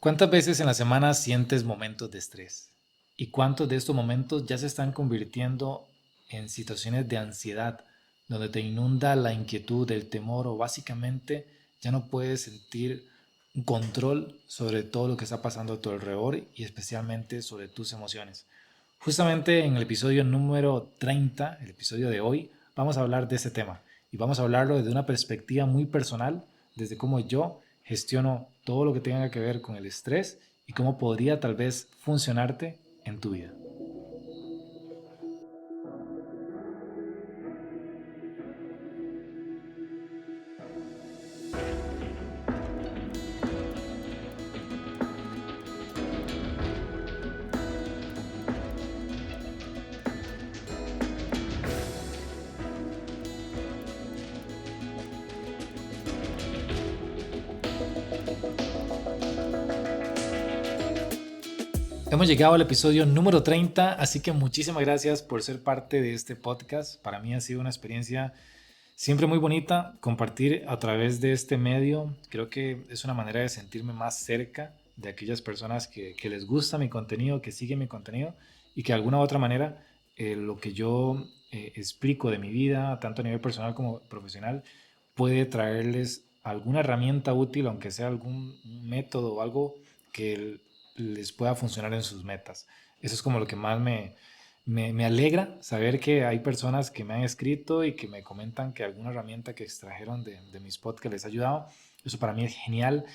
¿Cuántas veces en la semana sientes momentos de estrés? ¿Y cuántos de estos momentos ya se están convirtiendo en situaciones de ansiedad, donde te inunda la inquietud, el temor o básicamente ya no puedes sentir un control sobre todo lo que está pasando a tu alrededor y especialmente sobre tus emociones? Justamente en el episodio número 30, el episodio de hoy, vamos a hablar de ese tema y vamos a hablarlo desde una perspectiva muy personal, desde cómo yo gestiono todo lo que tenga que ver con el estrés y cómo podría tal vez funcionarte en tu vida. Hemos llegado al episodio número 30, así que muchísimas gracias por ser parte de este podcast. Para mí ha sido una experiencia siempre muy bonita compartir a través de este medio. Creo que es una manera de sentirme más cerca de aquellas personas que les gusta mi contenido, que siguen mi contenido y que de alguna u otra manera lo que yo explico de mi vida, tanto a nivel personal como profesional, puede traerles alguna herramienta útil, aunque sea algún método o algo que les pueda funcionar en sus metas. Eso es como lo que más me alegra saber que hay personas que me han escrito y que me comentan que alguna herramienta que extrajeron de mis podcasts les ha ayudado. Eso para mí es genial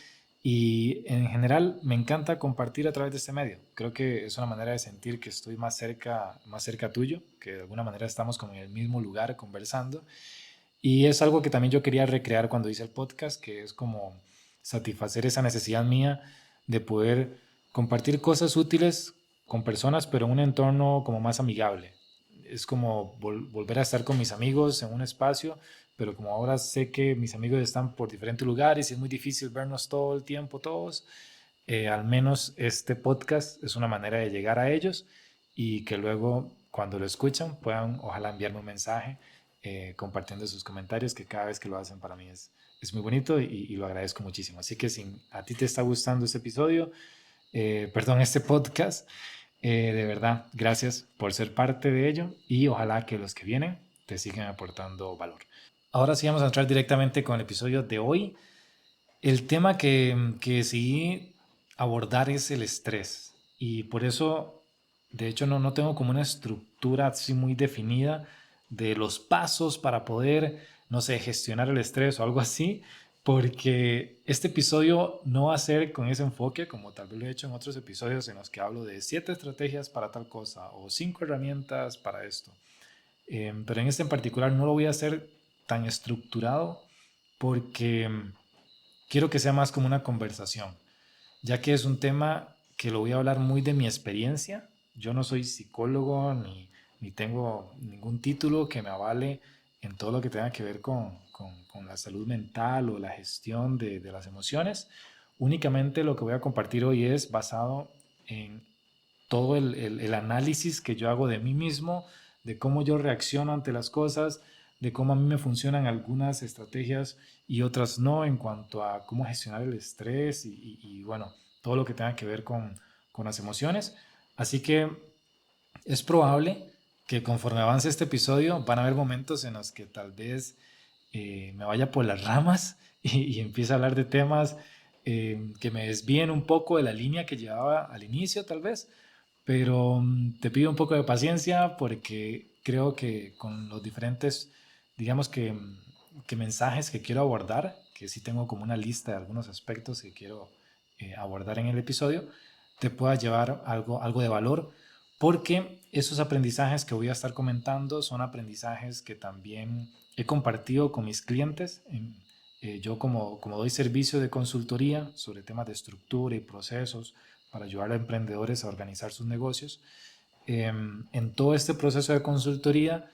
y en general me encanta compartir a través de este medio. Creo que es una manera de sentir que estoy más cerca tuyo, que de alguna manera estamos como en el mismo lugar conversando. Y es algo que también yo quería recrear cuando hice el podcast, que es como satisfacer esa necesidad mía de poder compartir cosas útiles con personas, pero en un entorno como más amigable. Es como volver a estar con mis amigos en un espacio, pero como ahora sé que mis amigos están por diferentes lugares y es muy difícil vernos todo el tiempo todos, al menos este podcast es una manera de llegar a ellos y que luego cuando lo escuchan puedan ojalá enviarme un mensaje compartiendo sus comentarios, que cada vez que lo hacen para mí es muy bonito y lo agradezco muchísimo. Así que si a ti te está gustando este episodio, perdón, este podcast, de verdad, gracias por ser parte de ello y ojalá que los que vienen te sigan aportando valor. Ahora sí vamos a entrar directamente con el episodio de hoy. El tema que decidí abordar es el estrés y por eso, de hecho, no tengo como una estructura así muy definida de los pasos para poder, no sé, gestionar el estrés o algo así, porque este episodio no va a ser con ese enfoque como tal vez lo he hecho en otros episodios en los que hablo de 7 estrategias para tal cosa o 5 herramientas para esto. Pero en este en particular no lo voy a hacer tan estructurado porque quiero que sea más como una conversación, ya que es un tema que lo voy a hablar muy de mi experiencia. Yo no soy psicólogo ni tengo ningún título que me avale en todo lo que tenga que ver con la salud mental o la gestión de las emociones. Únicamente lo que voy a compartir hoy es basado en todo el análisis que yo hago de mí mismo, de cómo yo reacciono ante las cosas, de cómo a mí me funcionan algunas estrategias y otras no en cuanto a cómo gestionar el estrés y bueno, todo lo que tenga que ver con las emociones. Así que es probable que conforme avance este episodio van a haber momentos en los que tal vez me vaya por las ramas y empiece a hablar de temas que me desvíen un poco de la línea que llevaba al inicio tal vez, pero te pido un poco de paciencia porque creo que con los diferentes, digamos que mensajes que quiero abordar, que sí tengo como una lista de algunos aspectos que quiero abordar en el episodio, te pueda llevar algo de valor, porque esos aprendizajes que voy a estar comentando son aprendizajes que también he compartido con mis clientes. Yo como doy servicio de consultoría sobre temas de estructura y procesos, para ayudar a emprendedores a organizar sus negocios. En todo este proceso de consultoría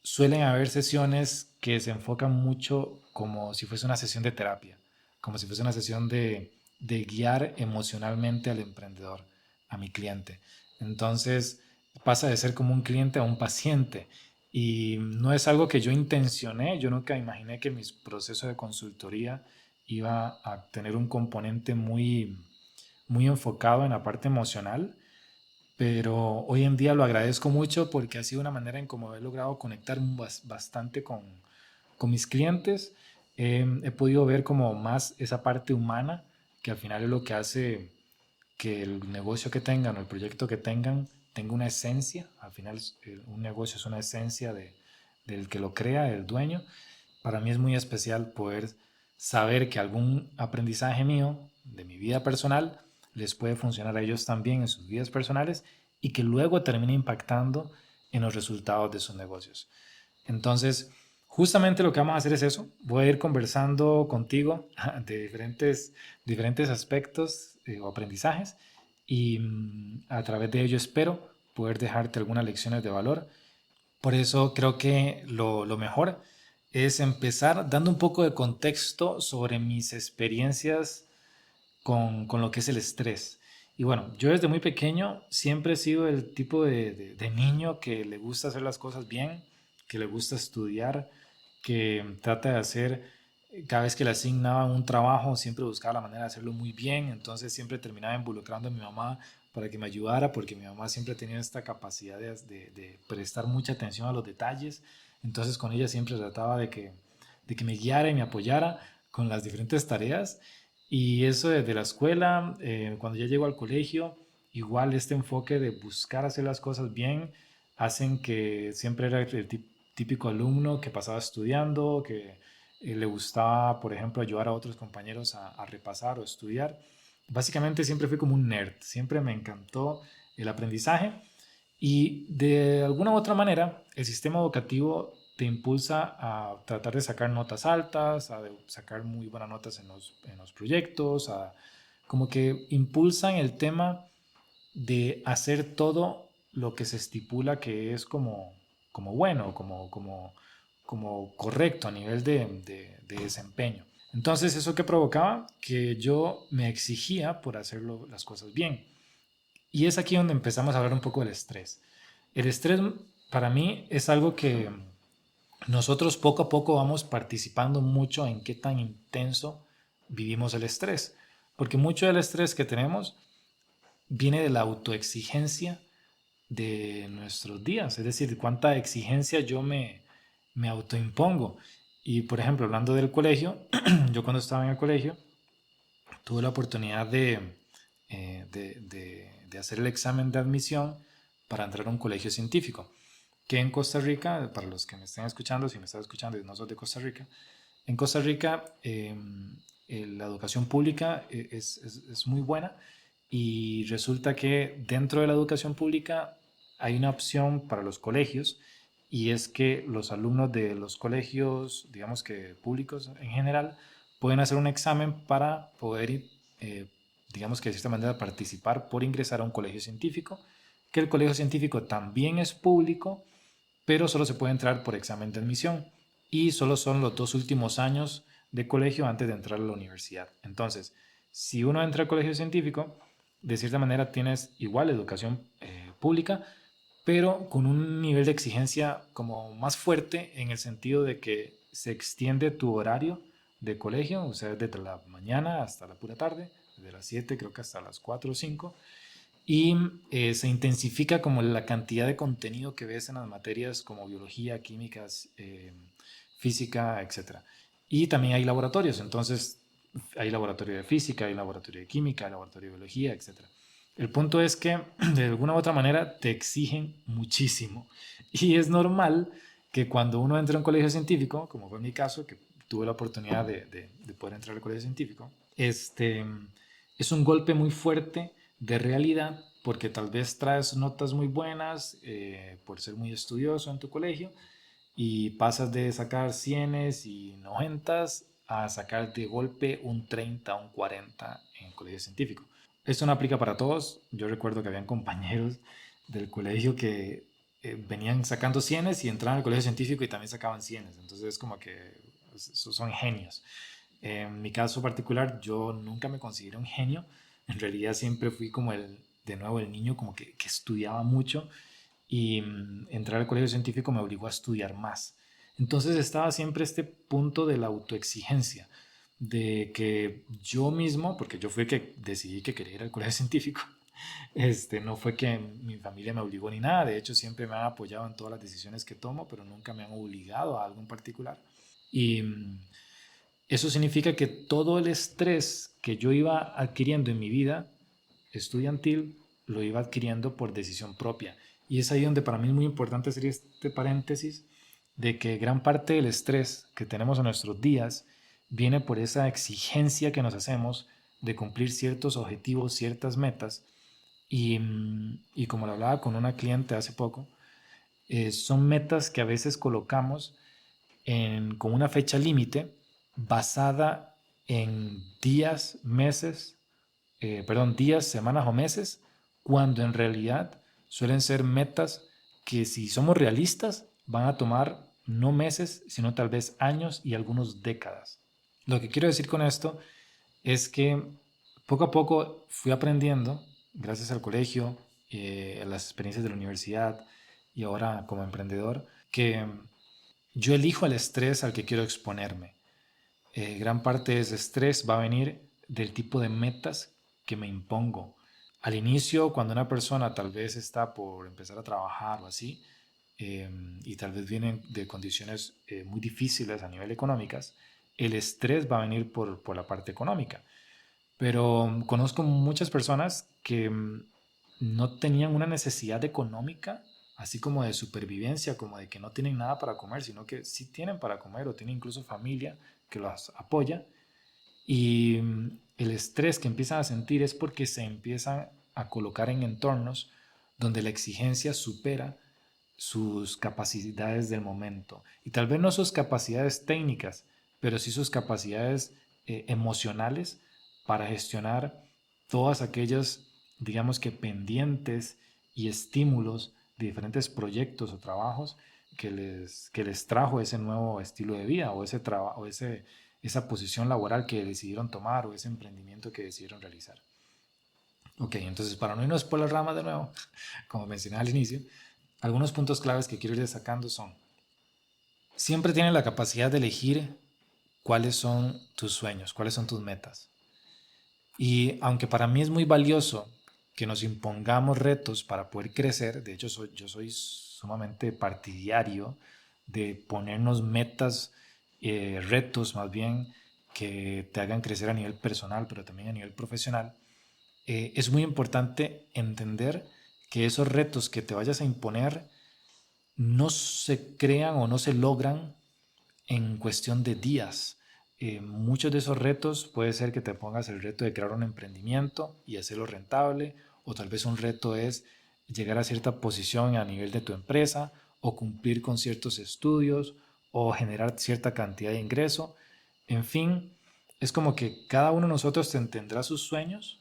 suelen haber sesiones que se enfocan mucho como si fuese una sesión de terapia, como si fuese una sesión de guiar emocionalmente al emprendedor, a mi cliente. Entonces pasa de ser como un cliente a un paciente y no es algo que yo intencioné, yo nunca imaginé que mi proceso de consultoría iba a tener un componente muy enfocado en la parte emocional, pero hoy en día lo agradezco mucho porque ha sido una manera en cómo he logrado conectar bastante con mis clientes. He podido ver como más esa parte humana, que al final es lo que hace que el negocio que tengan o el proyecto que tengan tenga una esencia. Al final un negocio es una esencia del que lo crea, el dueño. Para mí es muy especial poder saber que algún aprendizaje mío de mi vida personal les puede funcionar a ellos también en sus vidas personales y que luego termine impactando en los resultados de sus negocios. Entonces, justamente lo que vamos a hacer es eso. Voy a ir conversando contigo de diferentes aspectos o aprendizajes y a través de ello espero poder dejarte algunas lecciones de valor. Por eso creo que lo mejor es empezar dando un poco de contexto sobre mis experiencias con lo que es el estrés. Y bueno, yo desde muy pequeño siempre he sido el tipo de niño que le gusta hacer las cosas bien, que le gusta estudiar, que trata de hacer, cada vez que le asignaban un trabajo, siempre buscaba la manera de hacerlo muy bien, entonces siempre terminaba involucrando a mi mamá para que me ayudara, porque mi mamá siempre tenía esta capacidad de prestar mucha atención a los detalles, entonces con ella siempre trataba de que me guiara y me apoyara con las diferentes tareas. Y eso desde la escuela, cuando ya llego al colegio, igual este enfoque de buscar hacer las cosas bien, hacen que siempre era el típico alumno que pasaba estudiando, que le gustaba, por ejemplo, ayudar a otros compañeros a repasar o estudiar. Básicamente siempre fui como un nerd, siempre me encantó el aprendizaje y de alguna u otra manera el sistema educativo te impulsa a tratar de sacar notas altas, a sacar muy buenas notas en los proyectos, como que impulsan el tema de hacer todo lo que se estipula que es como bueno, como correcto a nivel de desempeño. Entonces, ¿eso qué provocaba? Que yo me exigía por hacerlo las cosas bien. Y es aquí donde empezamos a hablar un poco del estrés. El estrés para mí es algo que nosotros poco a poco vamos participando mucho en qué tan intenso vivimos el estrés. Porque mucho del estrés que tenemos viene de la autoexigencia de nuestros días, es decir, cuánta exigencia yo me autoimpongo. Y por ejemplo, hablando del colegio, yo cuando estaba en el colegio tuve la oportunidad de hacer el examen de admisión para entrar a un colegio científico, que en Costa Rica, para los que me estén escuchando, si me están escuchando y no son de Costa Rica, en Costa Rica la educación pública es muy buena y resulta que dentro de la educación pública hay una opción para los colegios y es que los alumnos de los colegios, digamos que públicos en general, pueden hacer un examen para poder, eh, digamos que de cierta manera, participar por ingresar a un colegio científico, que el colegio científico también es público, pero solo se puede entrar por examen de admisión y solo son los 2 últimos años de colegio antes de entrar a la universidad. Entonces, si uno entra al colegio científico, de cierta manera tienes igual educación pública, pero con un nivel de exigencia como más fuerte en el sentido de que se extiende tu horario de colegio, o sea, desde la mañana hasta la pura tarde, desde las 7 creo que hasta las 4 o 5, y se intensifica como la cantidad de contenido que ves en las materias como biología, químicas, física, etcétera. Y también hay laboratorios, entonces hay laboratorio de física, hay laboratorio de química, hay laboratorio de biología, etcétera. El punto es que de alguna u otra manera te exigen muchísimo y es normal que cuando uno entra a un colegio científico, como fue mi caso, que tuve la oportunidad de poder entrar al colegio científico, es un golpe muy fuerte de realidad porque tal vez traes notas muy buenas por ser muy estudioso en tu colegio y pasas de sacar cienes y noventas a sacar de golpe un 30, un 40 en el colegio científico. Esto no aplica para todos. Yo recuerdo que habían compañeros del colegio que venían sacando cienes y entraban al colegio científico y también sacaban cienes. Entonces es como que son genios. En mi caso particular, yo nunca me consideré un genio. En realidad siempre fui como de nuevo, el niño como que estudiaba mucho y entrar al colegio científico me obligó a estudiar más. Entonces estaba siempre este punto de la autoexigencia, de que yo mismo, porque yo fui el que decidí que quería ir al colegio científico, no fue que mi familia me obligó ni nada, de hecho siempre me han apoyado en todas las decisiones que tomo, pero nunca me han obligado a algo en particular. Y eso significa que todo el estrés que yo iba adquiriendo en mi vida estudiantil lo iba adquiriendo por decisión propia. Y es ahí donde para mí es muy importante hacer este paréntesis de que gran parte del estrés que tenemos en nuestros días viene por esa exigencia que nos hacemos de cumplir ciertos objetivos, ciertas metas. Y como lo hablaba con una cliente hace poco, son metas que a veces colocamos con una fecha límite basada en días, meses, días, semanas o meses, cuando en realidad suelen ser metas que si somos realistas van a tomar no meses, sino tal vez años y algunos décadas. Lo que quiero decir con esto es que poco a poco fui aprendiendo, gracias al colegio, a las experiencias de la universidad y ahora como emprendedor, que yo elijo el estrés al que quiero exponerme. Gran parte de ese estrés va a venir del tipo de metas que me impongo. Al inicio, cuando una persona tal vez está por empezar a trabajar o así, eh, y tal vez vienen de condiciones muy difíciles a nivel económicas, el estrés va a venir por la parte económica. Pero conozco muchas personas que no tenían una necesidad económica, así como de supervivencia, como de que no tienen nada para comer, sino que sí tienen para comer o tienen incluso familia que los apoya. Y el estrés que empiezan a sentir es porque se empiezan a colocar en entornos donde la exigencia supera sus capacidades del momento. Y tal vez no sus capacidades técnicas, pero sí sus capacidades emocionales para gestionar todas aquellas, digamos que pendientes y estímulos de diferentes proyectos o trabajos que les trajo ese nuevo estilo de vida o ese trabajo, esa posición laboral que decidieron tomar o ese emprendimiento que decidieron realizar. Ok, entonces para no irnos por las ramas de nuevo, como mencioné al inicio, algunos puntos claves que quiero ir destacando son, siempre tienes la capacidad de elegir cuáles son tus sueños, cuáles son tus metas. Y aunque para mí es muy valioso que nos impongamos retos para poder crecer, de hecho yo soy sumamente partidario de ponernos metas, retos más bien, que te hagan crecer a nivel personal, pero también a nivel profesional, es muy importante entender que esos retos que te vayas a imponer no se crean o no se logran en cuestión de días. Muchos de esos retos puede ser que te pongas el reto de crear un emprendimiento y hacerlo rentable, o tal vez un reto es llegar a cierta posición a nivel de tu empresa, o cumplir con ciertos estudios, o generar cierta cantidad de ingreso. En fin, es como que cada uno de nosotros tendrá sus sueños,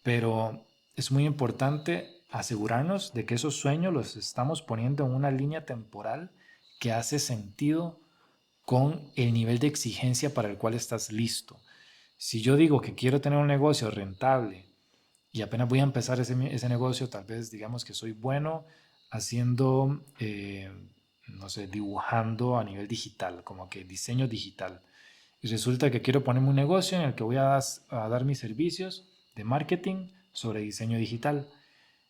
pero es muy importante asegurarnos de que esos sueños los estamos poniendo en una línea temporal que hace sentido con el nivel de exigencia para el cual estás listo. Si yo digo que quiero tener un negocio rentable y apenas voy a empezar ese negocio, tal vez digamos que soy bueno haciendo, no sé, dibujando a nivel digital, como que diseño digital. Y resulta que quiero ponerme un negocio en el que voy a dar mis servicios de marketing sobre diseño digital.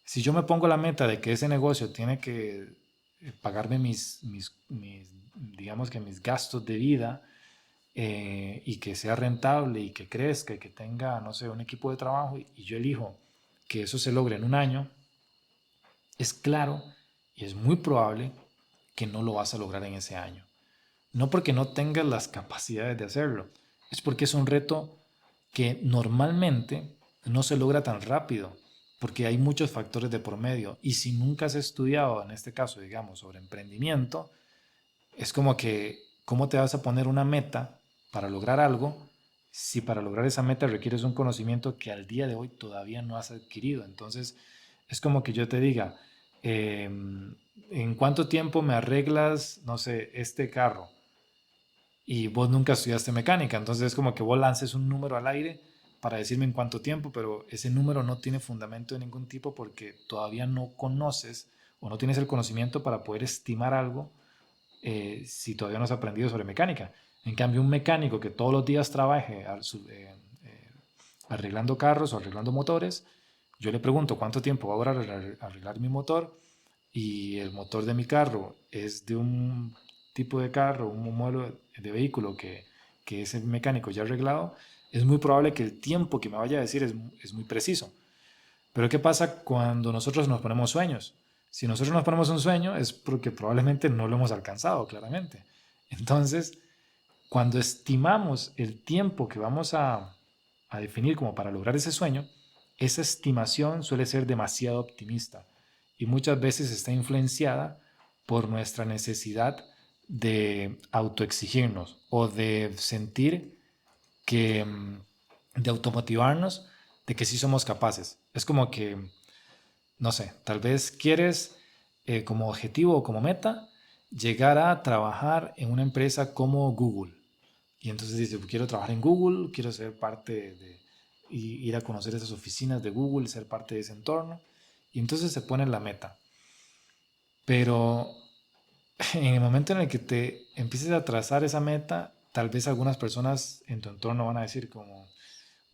Si yo me pongo la meta de que ese negocio tiene que pagarme digamos que mis gastos de vida, y que sea rentable y que crezca y que tenga, no sé, un equipo de trabajo y yo elijo que eso se logre en un año, es claro y es muy probable que no lo vas a lograr en ese año. No porque no tengas las capacidades de hacerlo, es porque es un reto que normalmente no se logra tan rápido, porque hay muchos factores de por medio. Y si nunca has estudiado, en este caso, digamos, sobre emprendimiento, es como que, ¿cómo te vas a poner una meta para lograr algo si para lograr esa meta requieres un conocimiento que al día de hoy todavía no has adquirido? Entonces, es como que yo te diga, ¿en cuánto tiempo me arreglas, no sé, este carro? Y vos nunca estudiaste mecánica, entonces es como que vos lances un número al aire para decirme en cuánto tiempo, pero ese número no tiene fundamento de ningún tipo porque todavía no conoces o no tienes el conocimiento para poder estimar algo, si todavía no has aprendido sobre mecánica. En cambio, un mecánico que todos los días trabaje arreglando carros o arreglando motores, yo le pregunto cuánto tiempo va a durar arreglar mi motor y el motor de mi carro es de un tipo de carro, un modelo de vehículo que ese mecánico ya ha arreglado, es muy probable que el tiempo que me vaya a decir es muy preciso. Pero ¿qué pasa cuando nosotros nos ponemos sueños? Si nosotros nos ponemos un sueño es porque probablemente no lo hemos alcanzado, claramente. Entonces, cuando estimamos el tiempo que vamos a definir como para lograr ese sueño, esa estimación suele ser demasiado optimista y muchas veces está influenciada por nuestra necesidad de autoexigirnos o de sentir que, de automotivarnos de que sí somos capaces. Es como que, no sé, tal vez quieres como objetivo o como meta llegar a trabajar en una empresa como Google. Y entonces dices, quiero trabajar en Google, quiero ser parte y ir a conocer esas oficinas de Google, ser parte de ese entorno. Y entonces se pone la meta. Pero en el momento en el que te empieces a trazar esa meta, tal vez algunas personas en tu entorno van a decir como,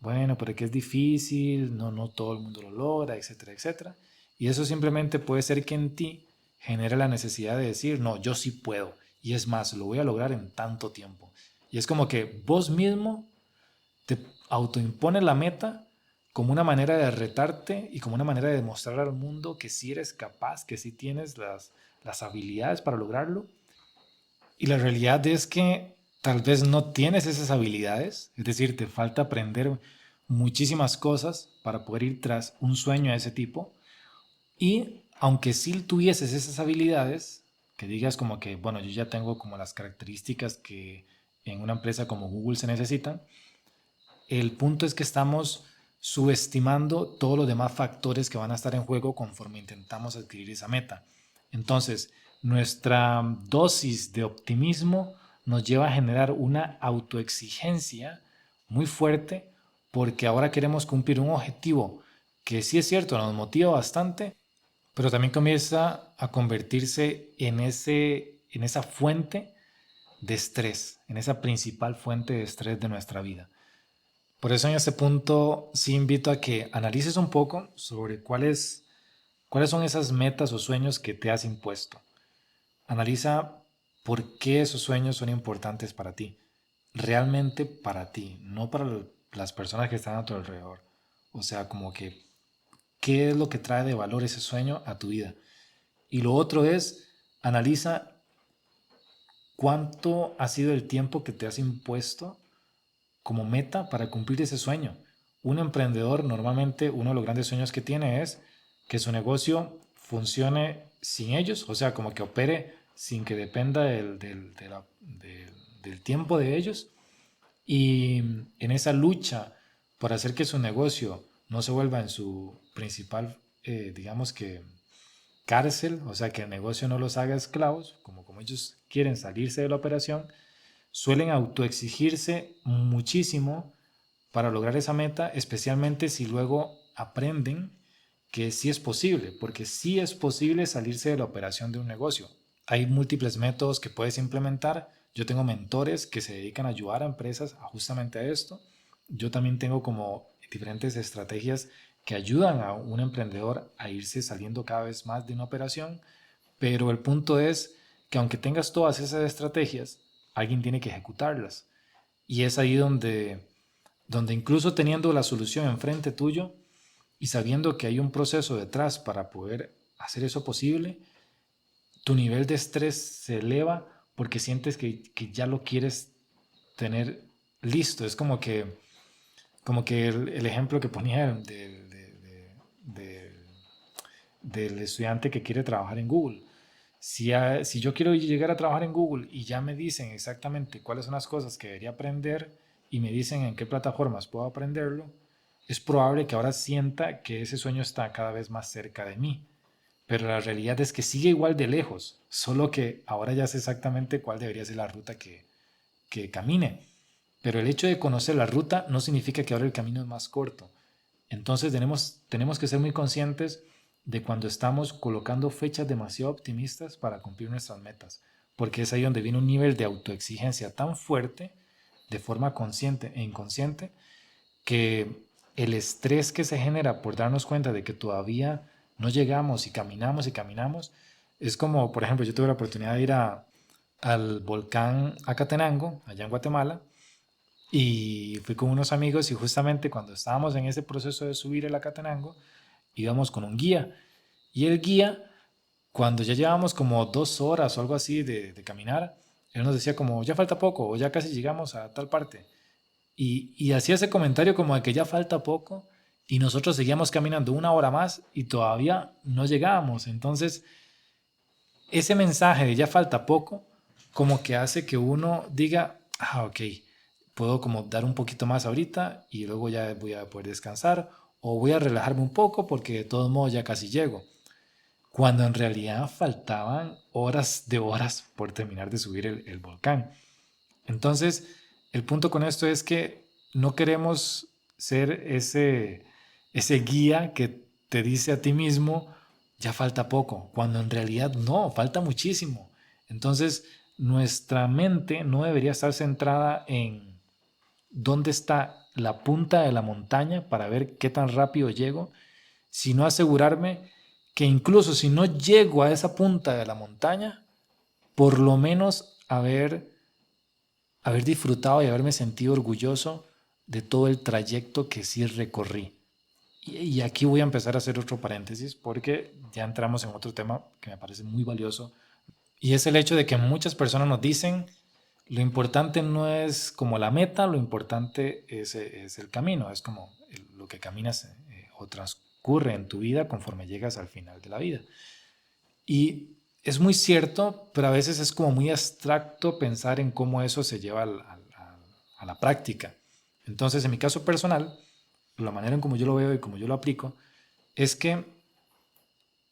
bueno, pero que es difícil, no todo el mundo lo logra, etcétera, etcétera. Y eso simplemente puede ser que en ti genere la necesidad de decir, no, yo sí puedo. Y es más, lo voy a lograr en tanto tiempo. Y es como que vos mismo te autoimpones la meta como una manera de retarte y como una manera de demostrar al mundo que sí eres capaz, que sí tienes las habilidades para lograrlo. Y la realidad es que tal vez no tienes esas habilidades, es decir, te falta aprender muchísimas cosas para poder ir tras un sueño de ese tipo. Y aunque sí tuvieses esas habilidades, que digas como que, bueno, yo ya tengo como las características que en una empresa como Google se necesitan, el punto es que estamos subestimando todos los demás factores que van a estar en juego conforme intentamos adquirir esa meta. Entonces, nuestra dosis de optimismo nos lleva a generar una autoexigencia muy fuerte porque ahora queremos cumplir un objetivo que sí es cierto, nos motiva bastante, pero también comienza a convertirse en esa fuente de estrés, en esa principal fuente de estrés de nuestra vida. Por eso en este punto sí invito a que analices un poco sobre cuáles son esas metas o sueños que te has impuesto. Analiza por qué esos sueños son importantes para ti. Realmente para ti, no para las personas que están a tu alrededor. O sea, como que qué es lo que trae de valor ese sueño a tu vida. Y lo otro es, analiza cuánto ha sido el tiempo que te has impuesto como meta para cumplir ese sueño. Un emprendedor normalmente uno de los grandes sueños que tiene es que su negocio funcione sin ellos, o sea, como que opere sin que dependa del tiempo de ellos. Y en esa lucha por hacer que su negocio no se vuelva en su principal, digamos que, cárcel, o sea, que el negocio no los haga esclavos, como ellos quieren salirse de la operación, suelen autoexigirse muchísimo para lograr esa meta, especialmente si luego aprenden que sí es posible, porque sí es posible salirse de la operación de un negocio. Hay múltiples métodos que puedes implementar. Yo tengo mentores que se dedican a ayudar a empresas a justamente a esto. Yo también tengo como diferentes estrategias que ayudan a un emprendedor a irse saliendo cada vez más de una operación, pero el punto es que aunque tengas todas esas estrategias, alguien tiene que ejecutarlas. Y es ahí donde incluso teniendo la solución enfrente tuyo y sabiendo que hay un proceso detrás para poder hacer eso posible, tu nivel de estrés se eleva porque sientes que ya lo quieres tener listo. Es como que el ejemplo que ponía de, del estudiante que quiere trabajar en Google. Si yo quiero llegar a trabajar en Google y ya me dicen exactamente cuáles son las cosas que debería aprender y me dicen en qué plataformas puedo aprenderlo, es probable que ahora sienta que ese sueño está cada vez más cerca de mí. Pero la realidad es que sigue igual de lejos, solo que ahora ya sé exactamente cuál debería ser la ruta que camine. Pero el hecho de conocer la ruta no significa que ahora el camino es más corto. Entonces tenemos que ser muy conscientes de cuando estamos colocando fechas demasiado optimistas para cumplir nuestras metas, porque es ahí donde viene un nivel de autoexigencia tan fuerte, de forma consciente e inconsciente, que el estrés que se genera por darnos cuenta de que todavía no llegamos y caminamos, es como, por ejemplo, yo tuve la oportunidad de ir al volcán Acatenango, allá en Guatemala, y fui con unos amigos y justamente cuando estábamos en ese proceso de subir el Acatenango, íbamos con un guía. Y el guía, cuando ya llevábamos como 2 horas o algo así de caminar, él nos decía como, ya falta poco o ya casi llegamos a tal parte. Y hacía ese comentario como de que ya falta poco y nosotros seguíamos caminando 1 hora más y todavía no llegábamos. Entonces, ese mensaje de ya falta poco, como que hace que uno diga, ok, puedo como dar un poquito más ahorita y luego ya voy a poder descansar o voy a relajarme un poco porque de todos modos ya casi llego. Cuando en realidad faltaban horas de horas por terminar de subir el volcán. Entonces, el punto con esto es que no queremos ser ese guía que te dice a ti mismo, ya falta poco, cuando en realidad no, falta muchísimo. Entonces, nuestra mente no debería estar centrada en dónde está la punta de la montaña para ver qué tan rápido llego, sino asegurarme que incluso si no llego a esa punta de la montaña, por lo menos haber disfrutado y haberme sentido orgulloso de todo el trayecto que sí recorrí. Y aquí voy a empezar a hacer otro paréntesis porque ya entramos en otro tema que me parece muy valioso y es el hecho de que muchas personas nos dicen lo importante no es como la meta, lo importante es el camino, es como lo que caminas o transcurre en tu vida conforme llegas al final de la vida. Y es muy cierto, pero a veces es como muy abstracto pensar en cómo eso se lleva a la práctica. Entonces, en mi caso personal, la manera en como yo lo veo y como yo lo aplico, es que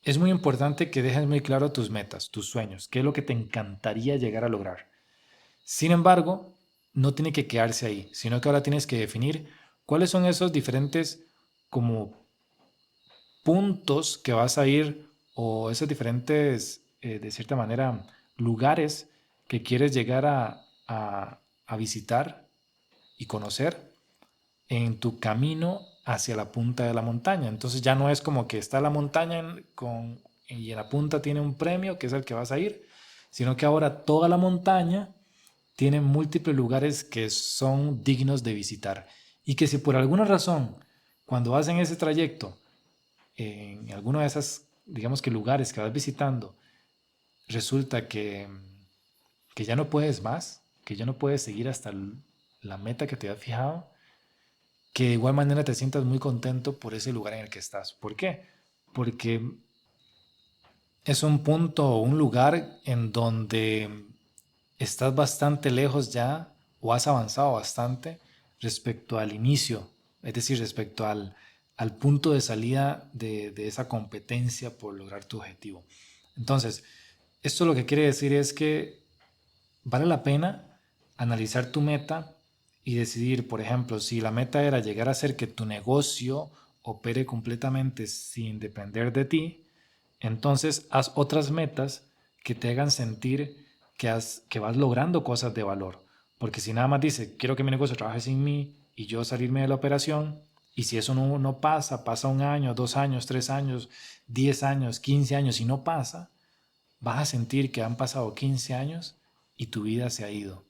es muy importante que dejes muy claro tus metas, tus sueños, qué es lo que te encantaría llegar a lograr. Sin embargo, no tiene que quedarse ahí, sino que ahora tienes que definir cuáles son esos diferentes como puntos que vas a ir o esos diferentes, de cierta manera, lugares que quieres llegar a visitar y conocer en tu camino hacia la punta de la montaña. Entonces ya no es como que está la montaña y en la punta tiene un premio que es el que vas a ir, sino que ahora toda la montaña tiene múltiples lugares que son dignos de visitar y que si por alguna razón cuando vas en ese trayecto en alguno de esos, digamos que lugares que vas visitando, resulta que ya no puedes más, que ya no puedes seguir hasta la meta que te has fijado, que de igual manera te sientas muy contento por ese lugar en el que estás. ¿Por qué? Porque es un punto o un lugar en donde estás bastante lejos ya o has avanzado bastante respecto al inicio, es decir, respecto al punto de salida de esa competencia por lograr tu objetivo. Entonces, esto lo que quiere decir es que vale la pena analizar tu meta y decidir, por ejemplo, si la meta era llegar a hacer que tu negocio opere completamente sin depender de ti, entonces haz otras metas que te hagan sentir que vas logrando cosas de valor. Porque si nada más dice, quiero que mi negocio trabaje sin mí y yo salirme de la operación, y si eso no pasa, pasa 1 año, 2 años, 3 años, 10 años, 15 años y no pasa, vas a sentir que han pasado 15 años y tu vida se ha ido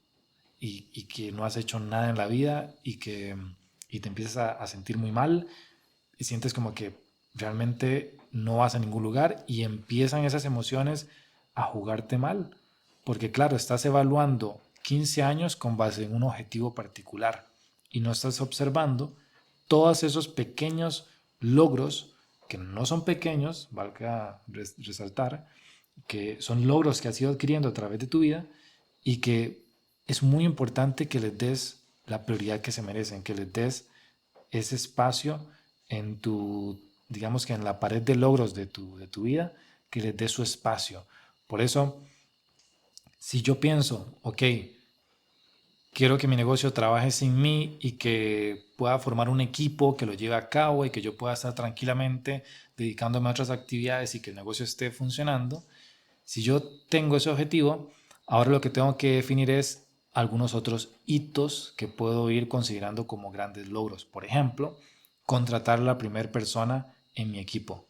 y que no has hecho nada en la vida y te empiezas a sentir muy mal y sientes como que realmente no vas a ningún lugar y empiezan esas emociones a jugarte mal. Porque claro, estás evaluando 15 años con base en un objetivo particular y no estás observando todos esos pequeños logros, que no son pequeños, valga resaltar, que son logros que has ido adquiriendo a través de tu vida y que es muy importante que les des la prioridad que se merecen, que les des ese espacio en tu, digamos que en la pared de logros de tu vida, que les des su espacio. Por eso, si yo pienso, ok, quiero que mi negocio trabaje sin mí y que pueda formar un equipo que lo lleve a cabo y que yo pueda estar tranquilamente dedicándome a otras actividades y que el negocio esté funcionando, si yo tengo ese objetivo, Ahora lo que tengo que definir es algunos otros hitos que puedo ir considerando como grandes logros. Por ejemplo, contratar a la primera persona en mi equipo.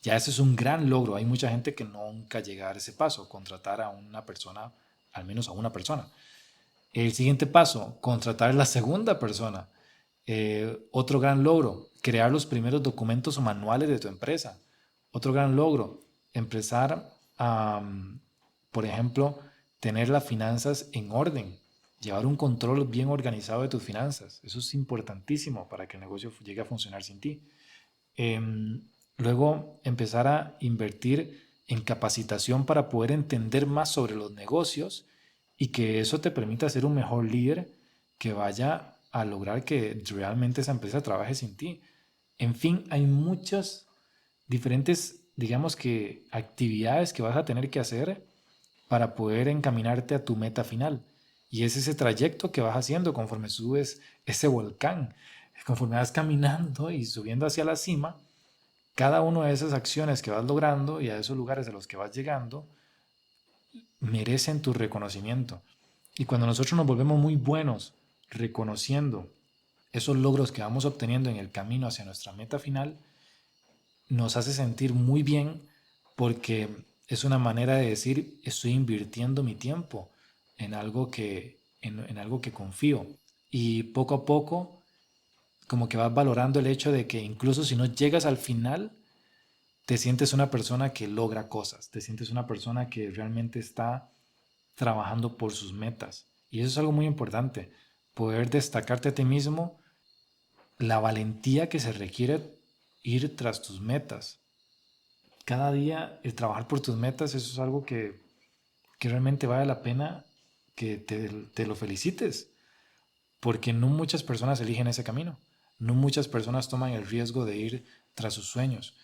Ya ese es un gran logro. Hay mucha gente que nunca llega a dar ese paso, contratar a una persona, al menos a una persona. El siguiente paso, contratar a la segunda persona. Otro gran logro, crear los primeros documentos o manuales de tu empresa. Otro gran logro, empezar a, por ejemplo, tener las finanzas en orden, llevar un control bien organizado de tus finanzas. Eso es importantísimo para que el negocio llegue a funcionar sin ti. Luego, empezar a invertir en capacitación para poder entender más sobre los negocios y que eso te permita ser un mejor líder que vaya a lograr que realmente esa empresa trabaje sin ti. En fin, hay muchas diferentes, digamos que, actividades que vas a tener que hacer para poder encaminarte a tu meta final. Y es ese trayecto que vas haciendo conforme subes ese volcán, conforme vas caminando y subiendo hacia la cima. Cada una de esas acciones que vas logrando y a esos lugares a los que vas llegando merecen tu reconocimiento. Y cuando nosotros nos volvemos muy buenos reconociendo esos logros que vamos obteniendo en el camino hacia nuestra meta final, nos hace sentir muy bien porque es una manera de decir, estoy invirtiendo mi tiempo en algo que confío. Y poco a poco, como que vas valorando el hecho de que incluso si no llegas al final, te sientes una persona que logra cosas, te sientes una persona que realmente está trabajando por sus metas. Y eso es algo muy importante, poder destacarte a ti mismo, la valentía que se requiere ir tras tus metas. Cada día el trabajar por tus metas, eso es algo que realmente vale la pena que te lo felicites, porque no muchas personas eligen ese camino, no muchas personas toman el riesgo de ir tras sus sueños.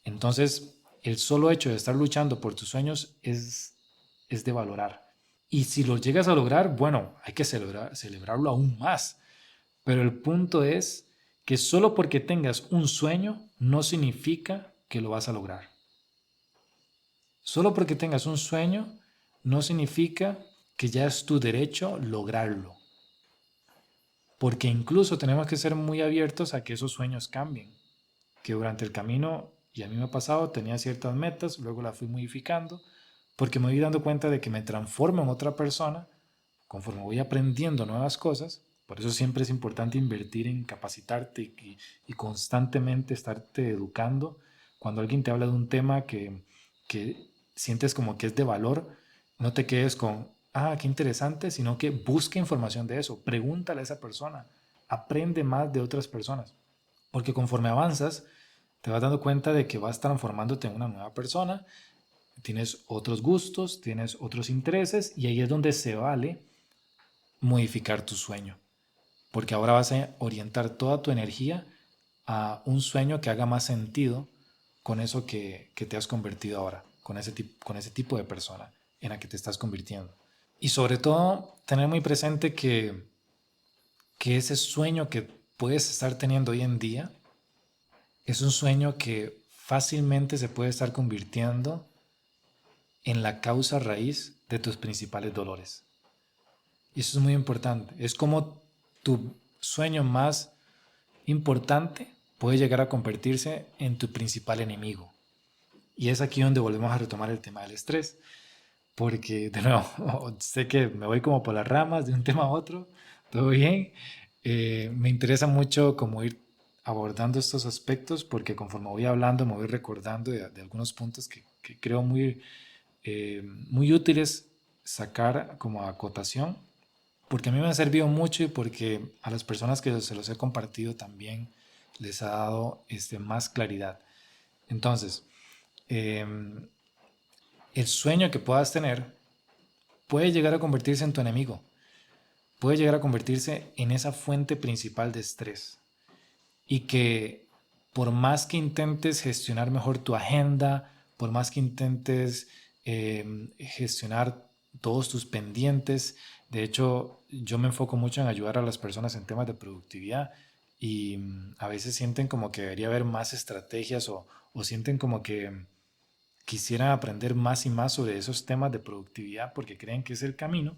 Entonces, el solo hecho de estar luchando por tus sueños es de valorar. Y si lo llegas a lograr, bueno, hay que celebrarlo aún más. Pero el punto es que solo porque tengas un sueño no significa que lo vas a lograr. Solo porque tengas un sueño no significa que ya es tu derecho lograrlo. Porque incluso tenemos que ser muy abiertos a que esos sueños cambien. Que durante el camino, y a mí me ha pasado, tenía ciertas metas, luego las fui modificando, porque me voy dando cuenta de que me transformo en otra persona conforme voy aprendiendo nuevas cosas. Por eso siempre es importante invertir en capacitarte y constantemente estarte educando. Cuando alguien te habla de un tema que sientes como que es de valor, no te quedes con, ah, qué interesante, sino que busca información de eso, pregúntale a esa persona, aprende más de otras personas. Porque conforme avanzas, te vas dando cuenta de que vas transformándote en una nueva persona, tienes otros gustos, tienes otros intereses y ahí es donde se vale modificar tu sueño. Porque ahora vas a orientar toda tu energía a un sueño que haga más sentido con eso que te has convertido ahora, con ese tipo de persona en la que te estás convirtiendo. Y sobre todo, tener muy presente que ese sueño que puedes estar teniendo hoy en día es un sueño que fácilmente se puede estar convirtiendo en la causa raíz de tus principales dolores. Y eso es muy importante. Es como tu sueño más importante puede llegar a convertirse en tu principal enemigo. Y es aquí donde volvemos a retomar el tema del estrés. Porque, de nuevo, sé que me voy como por las ramas de un tema a otro, todo bien. Me interesa mucho como ir abordando estos aspectos porque conforme voy hablando me voy recordando de algunos puntos que creo muy útiles sacar como acotación, porque a mí me ha servido mucho y porque a las personas que se los he compartido también les ha dado más claridad. Entonces, eh, el sueño que puedas tener puede llegar a convertirse en tu enemigo, puede llegar a convertirse en esa fuente principal de estrés y que por más que intentes gestionar mejor tu agenda, por más que intentes gestionar todos tus pendientes, de hecho yo me enfoco mucho en ayudar a las personas en temas de productividad y a veces sienten como que debería haber más estrategias o sienten como quisieran aprender más y más sobre esos temas de productividad porque creen que es el camino,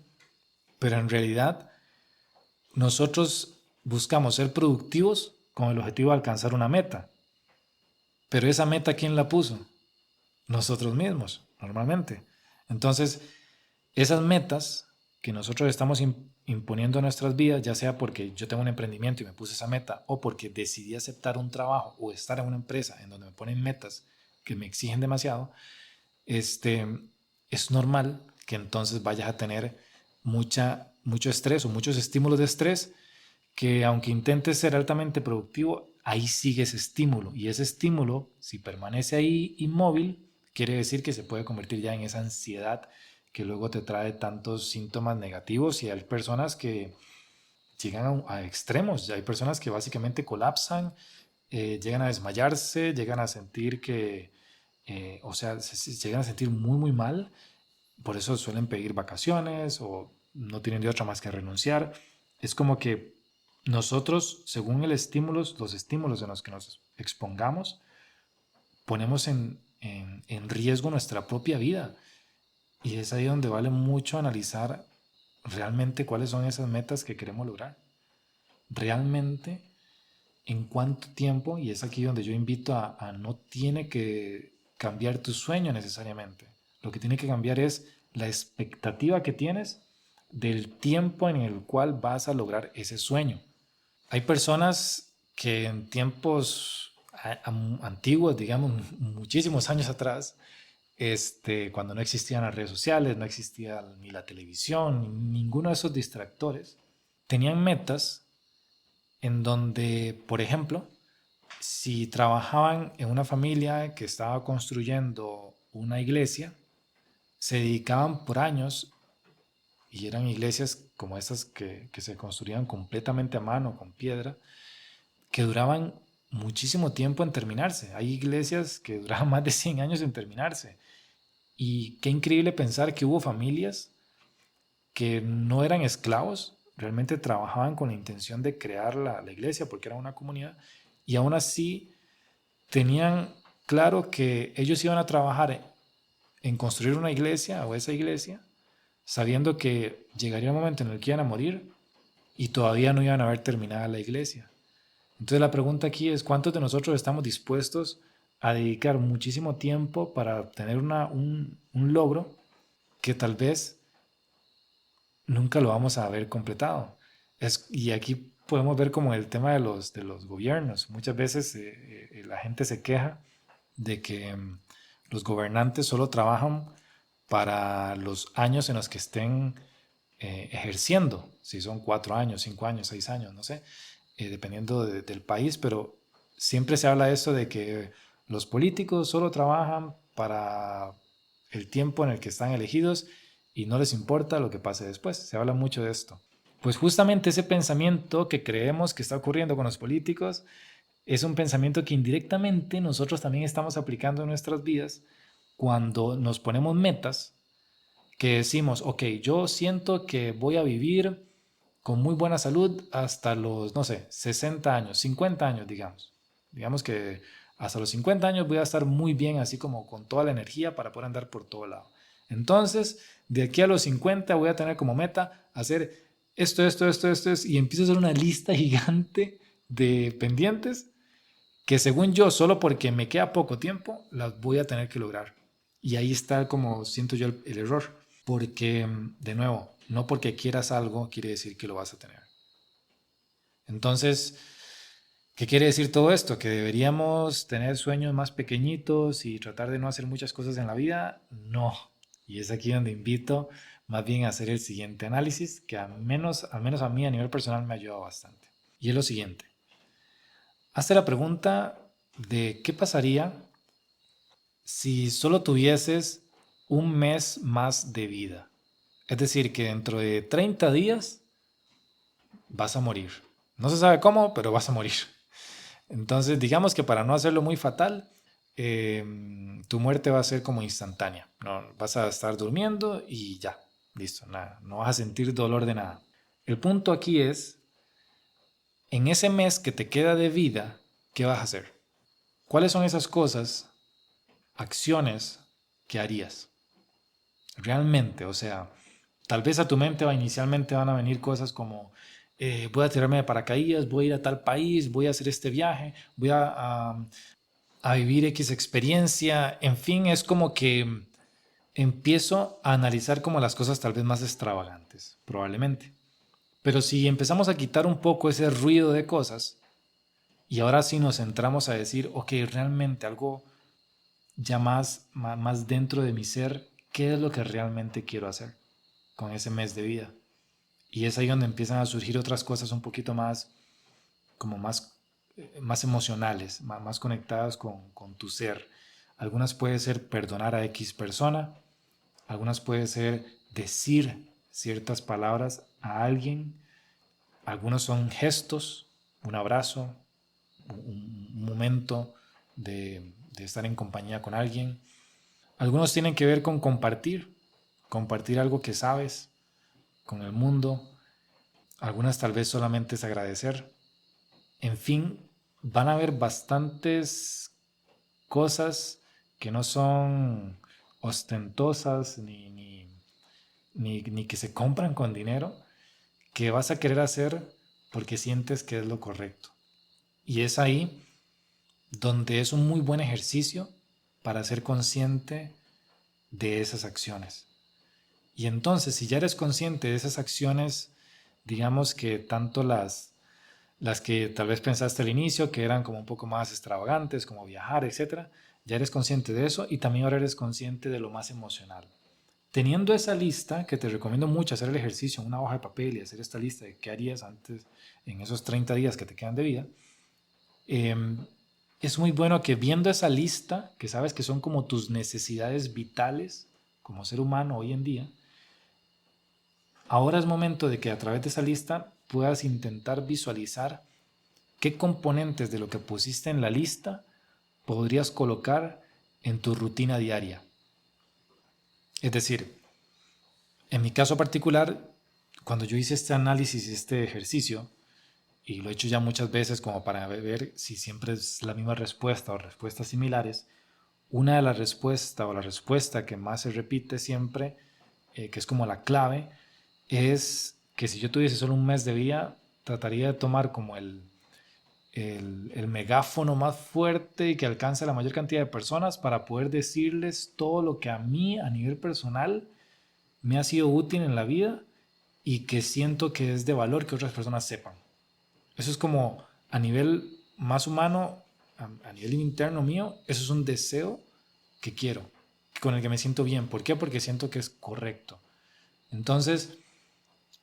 pero en realidad nosotros buscamos ser productivos con el objetivo de alcanzar una meta. Pero esa meta, ¿quién la puso? Nosotros mismos, normalmente. Entonces, esas metas que nosotros estamos imponiendo en nuestras vidas, ya sea porque yo tengo un emprendimiento y me puse esa meta, o porque decidí aceptar un trabajo o estar en una empresa en donde me ponen metas que me exigen demasiado, es normal que entonces vayas a tener mucho estrés o muchos estímulos de estrés que aunque intentes ser altamente productivo, ahí sigue ese estímulo. Y ese estímulo, si permanece ahí inmóvil, quiere decir que se puede convertir ya en esa ansiedad que luego te trae tantos síntomas negativos y hay personas que llegan a extremos. Hay personas que básicamente colapsan, llegan a desmayarse, llegan a sentir que, o sea, se llegan a sentir muy, muy mal. Por eso suelen pedir vacaciones o no tienen de otra más que renunciar. Es como que nosotros, según los estímulos en los que nos expongamos, ponemos en riesgo nuestra propia vida. Y es ahí donde vale mucho analizar realmente cuáles son esas metas que queremos lograr. Realmente en cuánto tiempo, y es aquí donde yo invito a no tiene que cambiar tu sueño necesariamente. Lo que tiene que cambiar es la expectativa que tienes del tiempo en el cual vas a lograr ese sueño. Hay personas que en tiempos antiguos, digamos, muchísimos años atrás, cuando no existían las redes sociales, no existía ni la televisión, ni ninguno de esos distractores, tenían metas en donde, por ejemplo, si trabajaban en una familia que estaba construyendo una iglesia, se dedicaban por años, y eran iglesias como estas que se construían completamente a mano, con piedra, que duraban muchísimo tiempo en terminarse. Hay iglesias que duraban más de 100 años en terminarse. Y qué increíble pensar que hubo familias que no eran esclavos, realmente trabajaban con la intención de crear la iglesia porque era una comunidad y aún así tenían claro que ellos iban a trabajar en construir una iglesia o esa iglesia sabiendo que llegaría un momento en el que iban a morir y todavía no iban a haber terminado la iglesia. Entonces la pregunta aquí es ¿cuántos de nosotros estamos dispuestos a dedicar muchísimo tiempo para obtener un logro que tal vez nunca lo vamos a ver completado? Y aquí podemos ver como el tema de los gobiernos. Muchas veces la gente se queja de que los gobernantes solo trabajan para los años en los que estén ejerciendo, si son 4 años, 5 años, 6 años, no sé, dependiendo del país, pero siempre se habla de esto de que los políticos solo trabajan para el tiempo en el que están elegidos y no les importa lo que pase después. Se habla mucho de esto. Pues justamente ese pensamiento que creemos que está ocurriendo con los políticos es un pensamiento que indirectamente nosotros también estamos aplicando en nuestras vidas cuando nos ponemos metas que decimos, ok, yo siento que voy a vivir con muy buena salud hasta los, no sé, 60 años, 50 años, digamos. Digamos que hasta los 50 años voy a estar muy bien, así como con toda la energía para poder andar por todo lado. Entonces, de aquí a los 50 voy a tener como meta hacer esto, y empiezo a hacer una lista gigante de pendientes que según yo, solo porque me queda poco tiempo, las voy a tener que lograr. Y ahí está como siento yo el error. Porque, de nuevo, no porque quieras algo quiere decir que lo vas a tener. Entonces, ¿qué quiere decir todo esto? ¿Que deberíamos tener sueños más pequeñitos y tratar de no hacer muchas cosas en la vida? No. Y es aquí donde invito más bien a hacer el siguiente análisis, que al menos a mí a nivel personal me ha ayudado bastante. Y es lo siguiente. Hazte la pregunta de qué pasaría si solo tuvieses un mes más de vida. Es decir, que dentro de 30 días vas a morir. No se sabe cómo, pero vas a morir. Entonces, digamos que para no hacerlo muy fatal, tu muerte va a ser como instantánea. No, vas a estar durmiendo y ya, listo, nada, no vas a sentir dolor de nada. El punto aquí es, en ese mes que te queda de vida, ¿qué vas a hacer? ¿Cuáles son esas cosas, acciones ¿qué harías? Realmente, o sea, tal vez a tu mente inicialmente van a venir cosas como, voy a tirarme de paracaídas, voy a ir a tal país, voy a hacer este viaje, voy a vivir X experiencia, en fin, es como que empiezo a analizar como las cosas tal vez más extravagantes, probablemente. Pero si empezamos a quitar un poco ese ruido de cosas y ahora sí nos centramos a decir, ok, realmente algo ya más dentro de mi ser, ¿qué es lo que realmente quiero hacer con ese mes de vida? Y es ahí donde empiezan a surgir otras cosas un poquito más, como más emocionales, más conectadas con tu ser. Algunas puede ser perdonar a X persona, algunas puede ser decir ciertas palabras a alguien, algunos son gestos, un abrazo, un momento de estar en compañía con alguien. Algunos tienen que ver con compartir algo que sabes con el mundo. Algunas tal vez solamente es agradecer. En fin, van a haber bastantes cosas que no son ostentosas ni que se compran con dinero, que vas a querer hacer porque sientes que es lo correcto. Y es ahí donde es un muy buen ejercicio para ser consciente de esas acciones. Y entonces, si ya eres consciente de esas acciones, digamos que tanto las que tal vez pensaste al inicio, que eran como un poco más extravagantes, como viajar, etcétera, ya eres consciente de eso y también ahora eres consciente de lo más emocional. Teniendo esa lista, que te recomiendo mucho hacer el ejercicio en una hoja de papel y hacer esta lista de qué harías antes en esos 30 días que te quedan de vida, eh, es muy bueno que viendo esa lista, que sabes que son como tus necesidades vitales como ser humano hoy en día, ahora es momento de que a través de esa lista puedas intentar visualizar qué componentes de lo que pusiste en la lista podrías colocar en tu rutina diaria. Es decir, en mi caso particular, cuando yo hice este análisis, este ejercicio, y lo he hecho ya muchas veces como para ver si siempre es la misma respuesta o respuestas similares, una de las respuestas o la respuesta que más se repite siempre, que es como la clave, es que si yo tuviese solo un mes de vida, trataría de tomar como el megáfono más fuerte y que alcance a la mayor cantidad de personas para poder decirles todo lo que a mí a nivel personal me ha sido útil en la vida y que siento que es de valor que otras personas sepan. Eso es como a nivel más humano, a nivel interno mío, eso es un deseo que quiero, con el que me siento bien. ¿Por qué? Porque siento que es correcto. Entonces,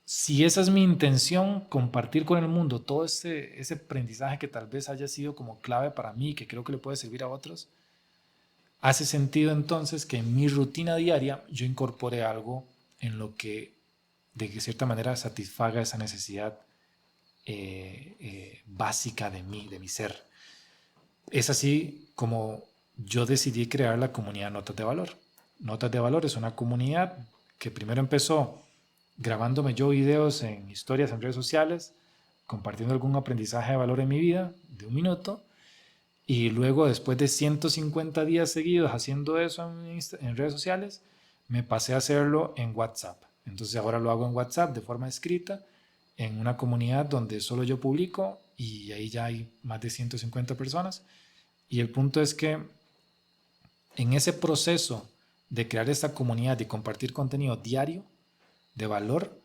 si esa es mi intención, compartir con el mundo todo ese aprendizaje que tal vez haya sido como clave para mí, que creo que le puede servir a otros, hace sentido entonces que en mi rutina diaria yo incorpore algo en lo que de cierta manera satisfaga esa necesidad básica de mi ser. Es así como yo decidí crear la comunidad Notas de Valor. Notas de Valor es una comunidad que primero empezó grabándome yo videos en historias en redes sociales, compartiendo algún aprendizaje de valor en mi vida de 1 minuto, y luego después de 150 días seguidos haciendo eso en redes sociales, me pasé a hacerlo en WhatsApp. Entonces ahora lo hago en WhatsApp de forma escrita, en una comunidad donde solo yo publico y ahí ya hay más de 150 personas. Y el punto es que en ese proceso de crear esta comunidad y compartir contenido diario de valor,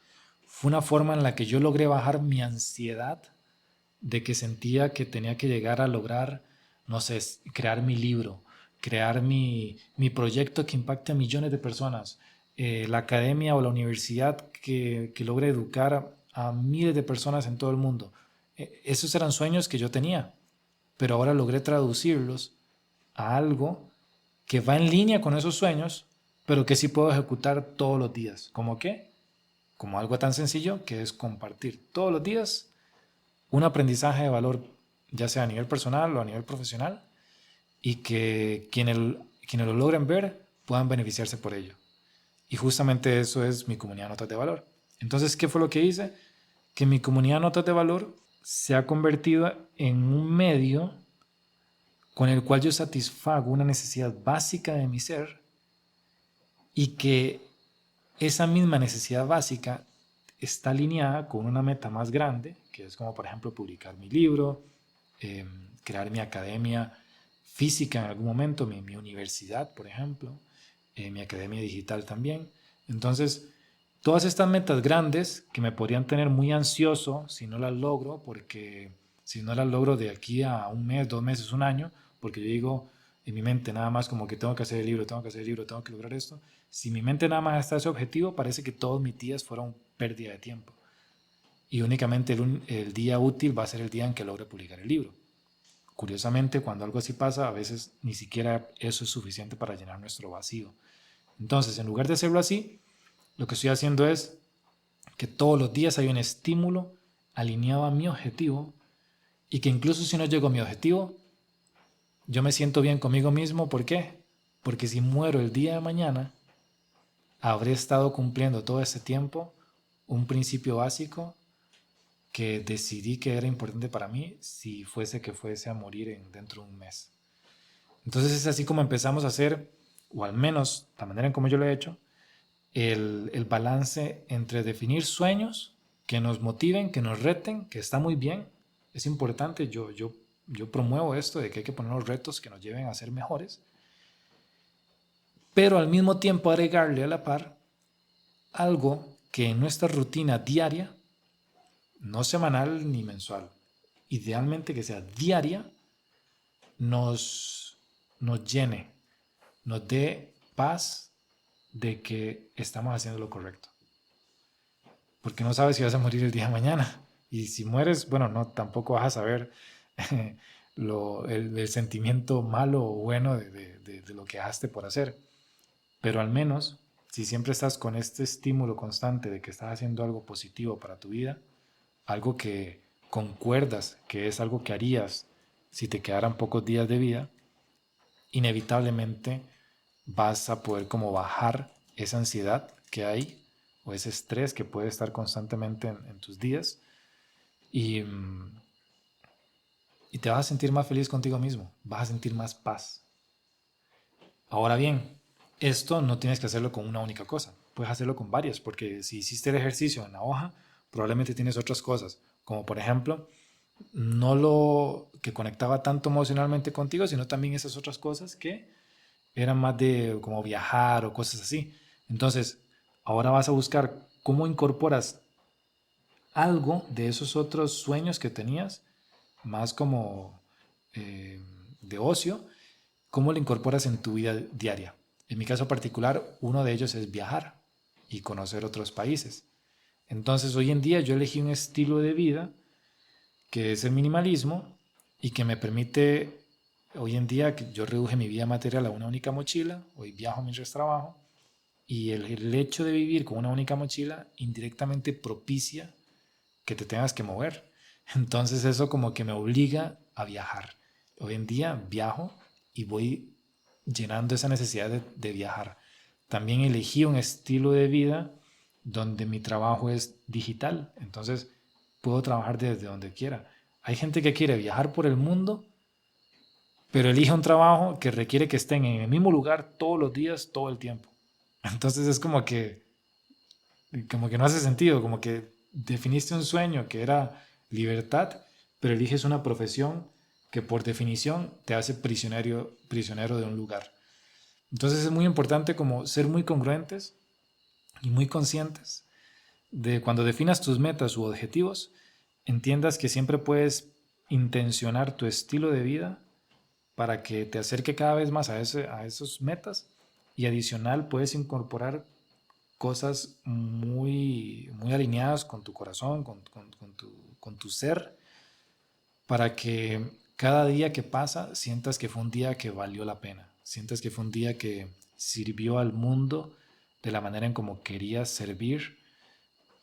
fue una forma en la que yo logré bajar mi ansiedad de que sentía que tenía que llegar a lograr, no sé, crear mi libro, crear mi proyecto que impacte a millones de personas, la academia o la universidad que logre educar a miles de personas en todo el mundo. Esos eran sueños que yo tenía, pero ahora logré traducirlos a algo que va en línea con esos sueños, pero que sí puedo ejecutar todos los días. ¿Cómo qué? Como algo tan sencillo que es compartir todos los días un aprendizaje de valor, ya sea a nivel personal o a nivel profesional, y que quienes lo logren ver puedan beneficiarse por ello. Y justamente eso es mi comunidad Notas de Valor. Entonces, ¿qué fue lo que hice? Que mi comunidad Notas de Valor se ha convertido en un medio con el cual yo satisfago una necesidad básica de mi ser y que esa misma necesidad básica está alineada con una meta más grande, que es como por ejemplo publicar mi libro, eh, crear mi academia física en algún momento, mi universidad, por ejemplo, mi academia digital también. Entonces, todas estas metas grandes que me podrían tener muy ansioso si no las logro, porque si no las logro de aquí a un mes, 2 meses, un año, porque yo digo en mi mente nada más como que tengo que hacer el libro, tengo que hacer el libro, tengo que lograr esto. Si mi mente nada más está ese objetivo, parece que todos mis días fueron pérdida de tiempo. Y únicamente el día útil va a ser el día en que logre publicar el libro. Curiosamente, cuando algo así pasa, a veces ni siquiera eso es suficiente para llenar nuestro vacío. Entonces, en lugar de hacerlo así, lo que estoy haciendo es que todos los días hay un estímulo alineado a mi objetivo y que incluso si no llego a mi objetivo, yo me siento bien conmigo mismo. ¿Por qué? Porque si muero el día de mañana, habré estado cumpliendo todo ese tiempo un principio básico que decidí que era importante para mí si fuese que fuese a morir dentro de un mes. Entonces es así como empezamos a hacer, o al menos la manera en como yo lo he hecho, el balance entre definir sueños que nos motiven, que nos reten, que está muy bien, es importante, yo promuevo esto de que hay que poner los retos que nos lleven a ser mejores, pero al mismo tiempo agregarle a la par algo que en nuestra rutina diaria, no semanal ni mensual, idealmente que sea diaria, nos llene, nos dé paz de que estamos haciendo lo correcto. Porque no sabes si vas a morir el día de mañana. Y si mueres, bueno, no, tampoco vas a saber el sentimiento malo o bueno de lo que dejaste por hacer. Pero al menos, si siempre estás con este estímulo constante de que estás haciendo algo positivo para tu vida, algo que concuerdas que es algo que harías si te quedaran pocos días de vida, inevitablemente vas a poder como bajar esa ansiedad que hay o ese estrés que puede estar constantemente en tus días y, y te vas a sentir más feliz contigo mismo, vas a sentir más paz. Ahora bien, esto no tienes que hacerlo con una única cosa, puedes hacerlo con varias, porque si hiciste el ejercicio en la hoja, probablemente tienes otras cosas, como por ejemplo, no lo que conectaba tanto emocionalmente contigo, sino también esas otras cosas que eran más de como viajar o cosas así. Entonces, ahora vas a buscar cómo incorporas algo de esos otros sueños que tenías, más como eh, de ocio, cómo lo incorporas en tu vida diaria. En mi caso particular, uno de ellos es viajar y conocer otros países. Entonces, hoy en día yo elegí un estilo de vida que es el minimalismo y que me permite, hoy en día, que yo reduje mi vida material a una única mochila, hoy viajo mientras trabajo, y el hecho de vivir con una única mochila indirectamente propicia que te tengas que mover. Entonces eso como que me obliga a viajar. Hoy en día viajo y voy llenando esa necesidad de viajar. También elegí un estilo de vida donde mi trabajo es digital, entonces puedo trabajar desde donde quiera. Hay gente que quiere viajar por el mundo, pero elige un trabajo que requiere que estén en el mismo lugar todos los días, todo el tiempo. Entonces es como que no hace sentido, como que definiste un sueño que era libertad, pero eliges una profesión que por definición te hace prisionero de un lugar. Entonces es muy importante como ser muy congruentes y muy conscientes de cuando definas tus metas u objetivos, entiendas que siempre puedes intencionar tu estilo de vida para que te acerque cada vez más a esos metas y adicional puedes incorporar cosas muy alineadas con tu corazón, con tu ser, para que cada día que pasa sientas que fue un día que valió la pena, sientas que fue un día que sirvió al mundo de la manera en como querías servir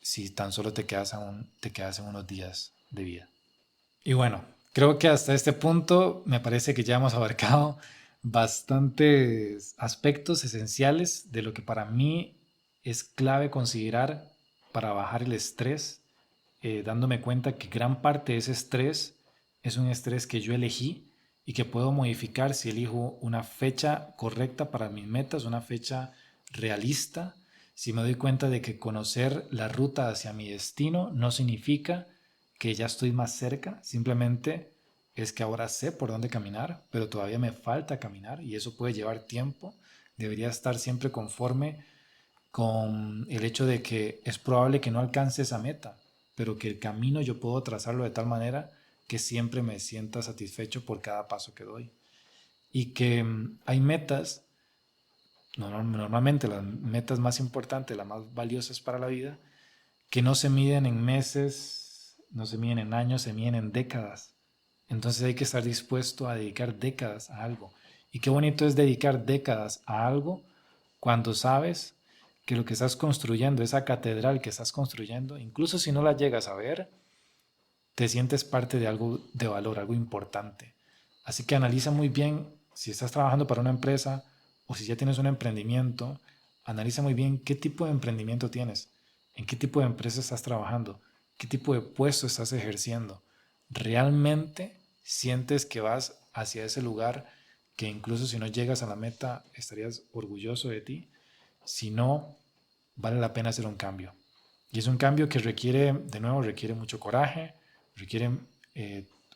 si tan solo te quedas en unos días de vida. Y bueno, creo que hasta este punto me parece que ya hemos abarcado bastantes aspectos esenciales de lo que para mí es clave considerar para bajar el estrés, dándome cuenta que gran parte de ese estrés es un estrés que yo elegí y que puedo modificar si elijo una fecha correcta para mis metas, una fecha realista, si me doy cuenta de que conocer la ruta hacia mi destino no significa que ya estoy más cerca, simplemente es que ahora sé por dónde caminar, pero todavía me falta caminar y eso puede llevar tiempo. Debería estar siempre conforme con el hecho de que es probable que no alcance esa meta, pero que el camino yo puedo trazarlo de tal manera que siempre me sienta satisfecho por cada paso que doy. Y que hay metas, normalmente las metas más importantes, las más valiosas para la vida, que no se miden en meses, no se miden en años, se miden en décadas. Entonces hay que estar dispuesto a dedicar décadas a algo. Y qué bonito es dedicar décadas a algo cuando sabes que lo que estás construyendo, esa catedral que estás construyendo, incluso si no la llegas a ver, te sientes parte de algo de valor, algo importante. Así que analiza muy bien si estás trabajando para una empresa o si ya tienes un emprendimiento, analiza muy bien qué tipo de emprendimiento tienes, en qué tipo de empresa estás trabajando, qué tipo de puesto estás ejerciendo. ¿Realmente sientes que vas hacia ese lugar que incluso si no llegas a la meta estarías orgulloso de ti? Si no, vale la pena hacer un cambio. Y es un cambio que requiere, de nuevo, requiere mucho coraje, requiere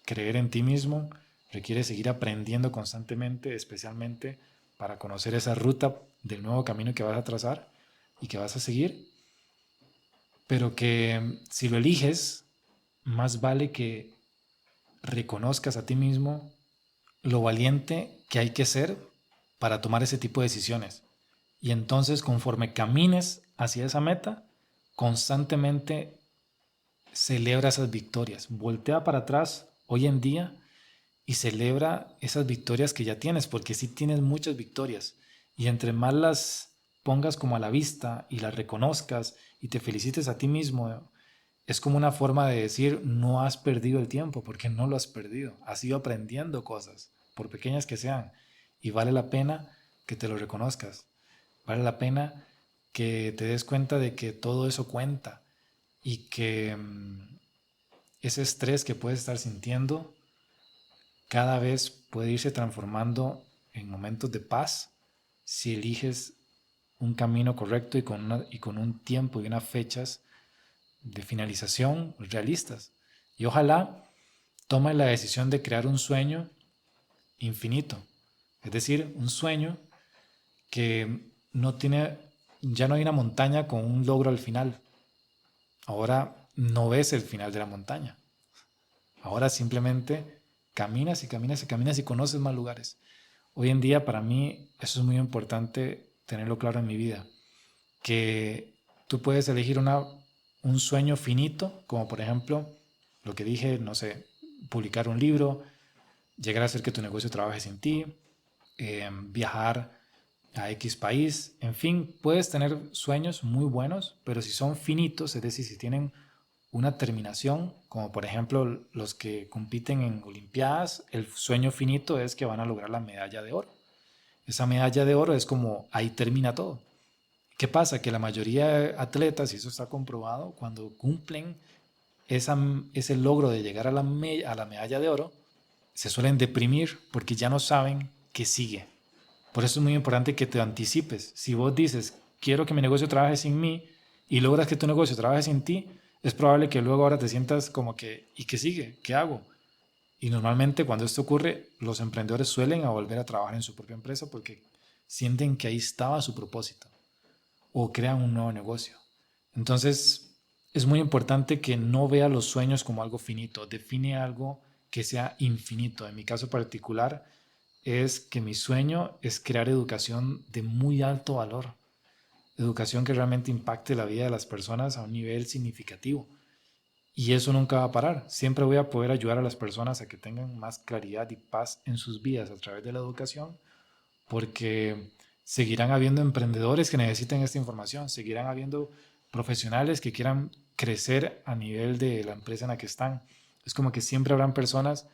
creer en ti mismo, requiere seguir aprendiendo constantemente, especialmente para conocer esa ruta del nuevo camino que vas a trazar y que vas a seguir, pero que si lo eliges, más vale que reconozcas a ti mismo lo valiente que hay que ser para tomar ese tipo de decisiones. Y entonces, conforme camines hacia esa meta, constantemente celebra esas victorias. Voltea para atrás hoy en día y celebra esas victorias que ya tienes, porque sí tienes muchas victorias. Y entre más las pongas como a la vista y las reconozcas y te felicites a ti mismo, es como una forma de decir, no has perdido el tiempo, porque no lo has perdido. Has ido aprendiendo cosas, por pequeñas que sean. Y vale la pena que te lo reconozcas. Vale la pena que te des cuenta de que todo eso cuenta y que ese estrés que puedes estar sintiendo cada vez puede irse transformando en momentos de paz si eliges un camino correcto y con un tiempo y unas fechas de finalización realistas. Y ojalá tome la decisión de crear un sueño infinito, es decir, un sueño que no tiene, ya no hay una montaña con un logro al final. Ahora no ves el final de la montaña. Ahora simplemente caminas y caminas y caminas y conoces más lugares. Hoy en día para mí eso es muy importante tenerlo claro en mi vida, que tú puedes elegir un sueño finito, como por ejemplo lo que dije, no sé, publicar un libro, llegar a hacer que tu negocio trabaje sin ti, viajar a X país, en fin, puedes tener sueños muy buenos, pero si son finitos, es decir, si tienen una terminación, como por ejemplo los que compiten en Olimpiadas, el sueño finito es que van a lograr la medalla de oro. Esa medalla de oro es como ahí termina todo. ¿Qué pasa? Que la mayoría de atletas, y eso está comprobado, cuando cumplen ese logro de llegar a a la medalla de oro, se suelen deprimir porque ya no saben qué sigue. Por eso es muy importante que te anticipes. Si vos dices, quiero que mi negocio trabaje sin mí y logras que tu negocio trabaje sin ti, es probable que luego ahora te sientas como que, ¿y qué sigue? ¿Qué hago? Y normalmente cuando esto ocurre, los emprendedores suelen a volver a trabajar en su propia empresa porque sienten que ahí estaba su propósito o crean un nuevo negocio. Entonces, es muy importante que no vea los sueños como algo finito, define algo que sea infinito. En mi caso particular es que mi sueño es crear educación de muy alto valor, educación que realmente impacte la vida de las personas a un nivel significativo. Y eso nunca va a parar. Siempre voy a poder ayudar a las personas a que tengan más claridad y paz en sus vidas a través de la educación, porque seguirán habiendo emprendedores que necesiten esta información, seguirán habiendo profesionales que quieran crecer a nivel de la empresa en la que están. Es como que siempre habrán personas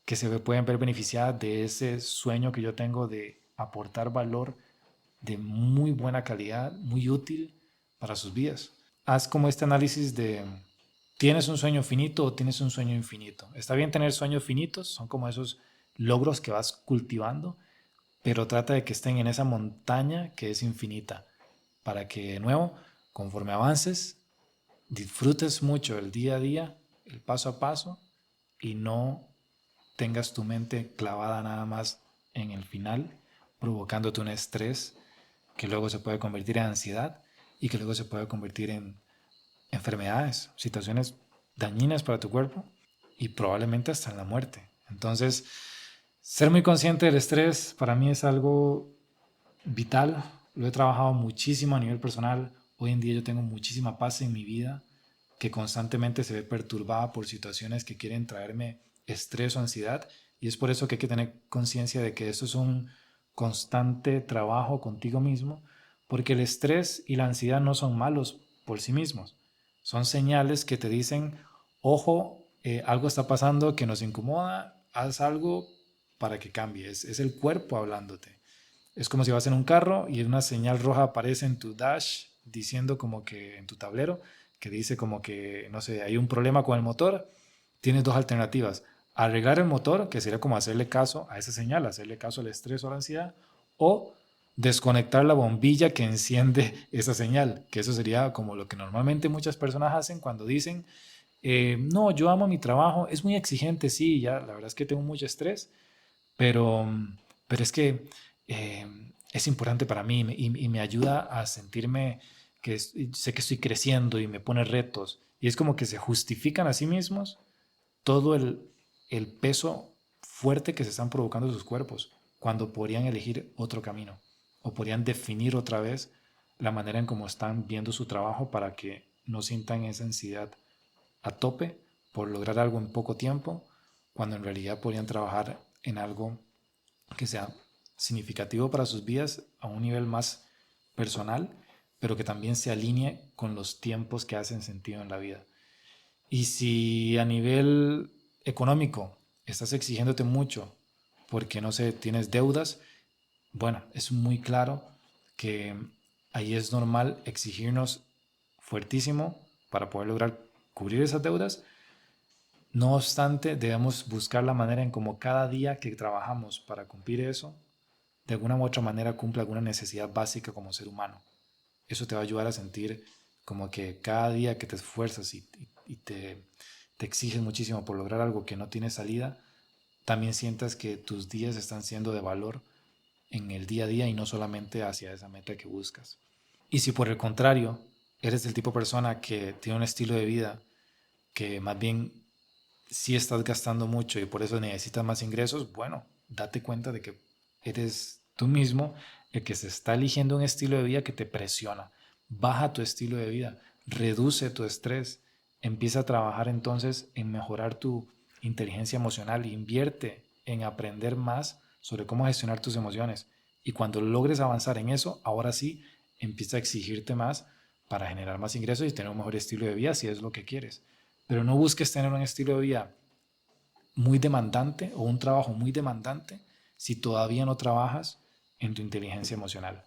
que se pueden ver beneficiadas de ese sueño que yo tengo de aportar valor de muy buena calidad, muy útil para sus vidas. Haz como este análisis de, ¿tienes un sueño finito o tienes un sueño infinito? Está bien tener sueños finitos, son como esos logros que vas cultivando, pero trata de que estén en esa montaña que es infinita. para que de nuevo, conforme avances, disfrutes mucho el día a día, el paso a paso y no tengas tu mente clavada nada más en el final, provocándote un estrés que luego se puede convertir en ansiedad y que luego se puede convertir en enfermedades, situaciones dañinas para tu cuerpo y probablemente hasta en la muerte. Entonces, ser muy consciente del estrés para mí es algo vital. Lo he trabajado muchísimo a nivel personal. Hoy en día yo tengo muchísima paz en mi vida que constantemente se ve perturbada por situaciones que quieren traerme estrés o ansiedad. Y es por eso que hay que tener conciencia de que esto es un constante trabajo contigo mismo, porque el estrés y la ansiedad no son malos por sí mismos. Son señales que te dicen, ojo, algo está pasando que nos incomoda, haz algo para que cambie. Es el cuerpo hablándote. Es como si vas en un carro y una señal roja aparece en tu dash diciendo como que en tu tablero, que dice como que, no sé, hay un problema con el motor. Tienes dos alternativas. Arreglar el motor, que sería como hacerle caso a esa señal, hacerle caso al estrés o a la ansiedad, o desconectar la bombilla que enciende esa señal, que eso sería como lo que normalmente muchas personas hacen cuando dicen, no, yo amo mi trabajo, es muy exigente, sí, ya, la verdad es que tengo mucho estrés, pero, pero es que eh, es importante para mí y me ayuda a sentirme que sé que estoy creciendo y me pone retos. Y es como que se justifican a sí mismos todo el peso fuerte que se están provocando sus cuerpos cuando podrían elegir otro camino o podrían definir otra vez la manera en cómo están viendo su trabajo para que no sientan esa ansiedad a tope por lograr algo en poco tiempo, cuando en realidad podrían trabajar en algo que sea significativo para sus vidas a un nivel más personal, pero que también se alinee con los tiempos que hacen sentido en la vida. Y si a nivel económico estás exigiéndote mucho porque, no sé, tienes deudas, bueno, es muy claro que ahí es normal exigirnos fuertísimo para poder lograr cubrir esas deudas. No obstante, debemos buscar la manera en cómo cada día que trabajamos para cumplir eso, de alguna u otra manera cumple alguna necesidad básica como ser humano. Eso te va a ayudar a sentir como que cada día que te esfuerzas y te exiges muchísimo por lograr algo que no tiene salida, también sientas que tus días están siendo de valor en el día a día y no solamente hacia esa meta que buscas. Y si por el contrario eres del tipo de persona que tiene un estilo de vida que más bien si estás gastando mucho y por eso necesitas más ingresos, bueno, date cuenta de que eres tú mismo el que se está eligiendo un estilo de vida que te presiona. Baja tu estilo de vida, reduce tu estrés, empieza a trabajar entonces en mejorar tu inteligencia emocional, invierte en aprender más sobre cómo gestionar tus emociones. Y cuando logres avanzar en eso, ahora sí, empieza a exigirte más para generar más ingresos y tener un mejor estilo de vida si es lo que quieres. Pero no busques tener un estilo de vida muy demandante o un trabajo muy demandante si todavía no trabajas en tu inteligencia emocional,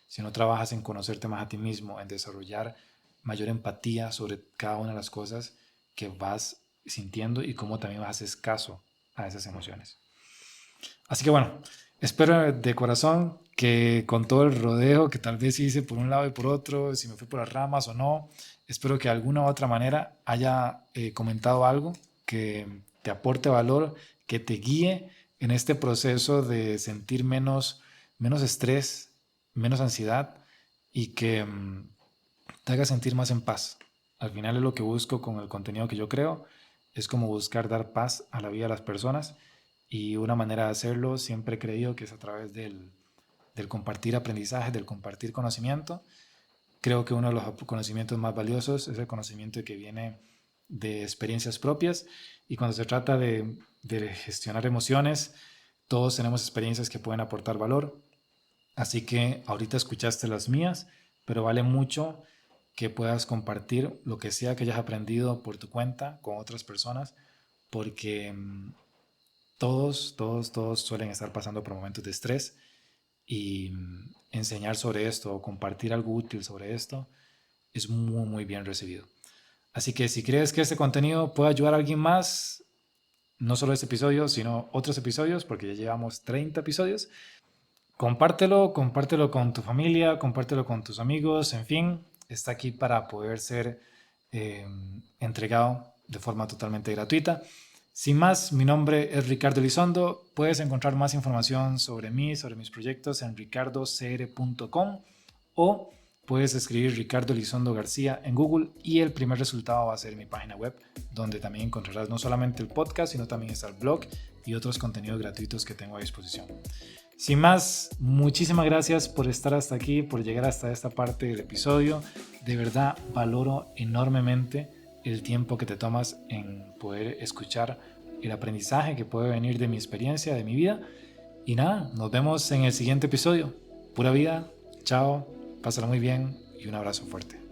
si no trabajas en conocerte más a ti mismo, en desarrollar mayor empatía sobre cada una de las cosas que vas sintiendo y cómo también vas a hacer caso a esas emociones. Así que bueno, espero de corazón que con todo el rodeo que tal vez hice por un lado y por otro, si me fui por las ramas o no, espero que de alguna u otra manera haya comentado algo que te aporte valor, que te guíe en este proceso de sentir menos estrés, menos ansiedad y que te haga sentir más en paz. Al final es lo que busco con el contenido que yo creo, es como buscar dar paz a la vida de las personas y una manera de hacerlo siempre he creído que es a través del compartir aprendizaje, del compartir conocimiento. Creo que uno de los conocimientos más valiosos es el conocimiento que viene de experiencias propias y cuando se trata de gestionar emociones, todos tenemos experiencias que pueden aportar valor. Así que ahorita escuchaste las mías, pero vale mucho que puedas compartir lo que sea que hayas aprendido por tu cuenta con otras personas, porque todos suelen estar pasando por momentos de estrés y enseñar sobre esto o compartir algo útil sobre esto es muy, muy bien recibido. Así que si crees que este contenido puede ayudar a alguien más, no solo este episodio, sino otros episodios, porque ya llevamos 30 episodios, compártelo con tu familia, compártelo con tus amigos, en fin, está aquí para poder ser eh, entregado de forma totalmente gratuita. Sin más, mi nombre es Ricardo Elizondo. Puedes encontrar más información sobre mí, sobre mis proyectos en ricardocr.com o puedes escribir Ricardo Elizondo García en Google y el primer resultado va a ser mi página web, donde también encontrarás no solamente el podcast, sino también está el blog y otros contenidos gratuitos que tengo a disposición. Sin más, muchísimas gracias por estar hasta aquí, por llegar hasta esta parte del episodio. De verdad valoro enormemente el tiempo que te tomas en poder escuchar el aprendizaje que puede venir de mi experiencia, de mi vida. Y nada, nos vemos en el siguiente episodio. Pura vida, chao, pásala muy bien y un abrazo fuerte.